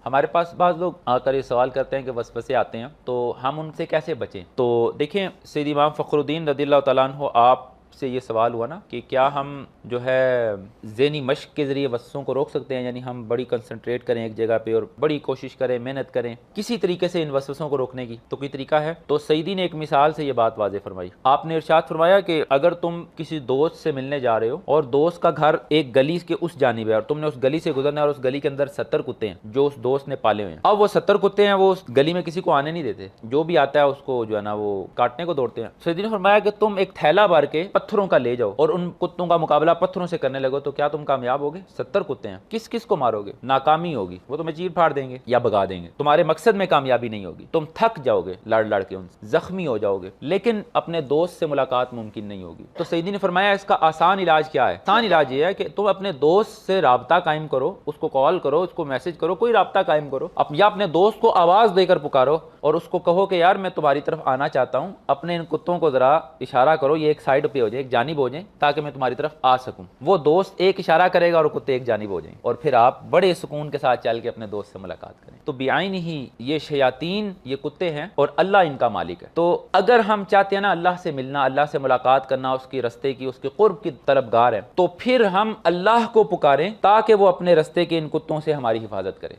ہمارے پاس بعض لوگ آ کر یہ سوال کرتے ہیں کہ وسوسے آتے ہیں تو ہم ان سے کیسے بچیں؟ تو دیکھیں سید امام فخر الدین رضی اللہ تعالیٰ عنہ آپ سے یہ سوال ہوا نا کہ کیا ہم جو ہے ذہنی مشق کے ذریعے وسوسوں کو روک سکتے ہیں، یعنی ہم بڑی کنسنٹریٹ کریں ایک جگہ پہ اور بڑی کوشش کریں، محنت کریں کسی طریقے سے ان وسوسوں کو روکنے کی، تو کوئی طریقہ ہے؟ تو سیدی نے ایک مثال سے یہ بات واضح فرمائی۔ آپ نے ارشاد فرمایا کہ اگر تم کسی دوست سے ملنے جا رہے ہو اور دوست کا گھر ایک گلی کے اس جانب ہے اور تم نے اس گلی سے گزرنا ہے اور اس گلی کے اندر 70 کتے ہیں جو اس دوست نے پالے ہوئے ہیں، اب وہ 70 کتے ہیں وہ اس گلی میں کسی کو آنے نہیں دیتے، جو بھی آتا ہے اس کو جو ہے نا وہ کاٹنے کو دوڑتے ہیں۔ سیدی نے فرمایا کہ تم ایک تھیلا بھر کے پتھروں کا لے جاؤ اور ان کتوں کا مقابلہ پتھروں سے کرنے لگو، تو کیا تم کامیاب ہوگے؟ 70 کتے ہیں، کس کس کو مارو گے؟ ناکامی ہوگی، وہ تمہیں چیر پھاڑ دیں گے یا بھگا دیں گے، تمہارے مقصد میں کامیابی نہیں ہوگی، تم تھک جاؤ گے لڑ لڑ کے، ان سے زخمی ہو جاؤ گے، لیکن اپنے دوست سے ملاقات ممکن نہیں ہوگی۔ تو سیدی نے فرمایا اس کا آسان علاج کیا ہے؟ آسان علاج یہ ہے کہ تم اپنے دوست سے رابطہ قائم کرو، اس کو کال کرو، اس کو میسج کرو، کوئی رابطہ قائم کرو، یا اپنے دوست کو آواز دے کر پکارو اور اس کو کہو کہ یار میں تمہاری طرف آنا چاہتا ہوں، اپنے ان کتوں کو ذرا اشارہ کرو یہ ایک سائڈ پہ ہو جائے، ایک جانب ہو جائیں تاکہ میں تمہاری طرف آ سکوں۔ وہ دوست ایک اشارہ کرے گا اور کتے ایک جانب ہو جائیں، اور پھر آپ بڑے سکون کے ساتھ چل کے اپنے دوست سے ملاقات کریں۔ تو بعین ہی یہ شیاطین، یہ کتے ہیں اور اللہ ان کا مالک ہے۔ تو اگر ہم چاہتے ہیں نا اللہ سے ملنا، اللہ سے ملاقات کرنا، اس کی رستے کی، اس کے قرب کی طلبگار ہیں، تو پھر ہم اللہ کو پکاریں تاکہ وہ اپنے رستے کے ان کتوں سے ہماری حفاظت کرے۔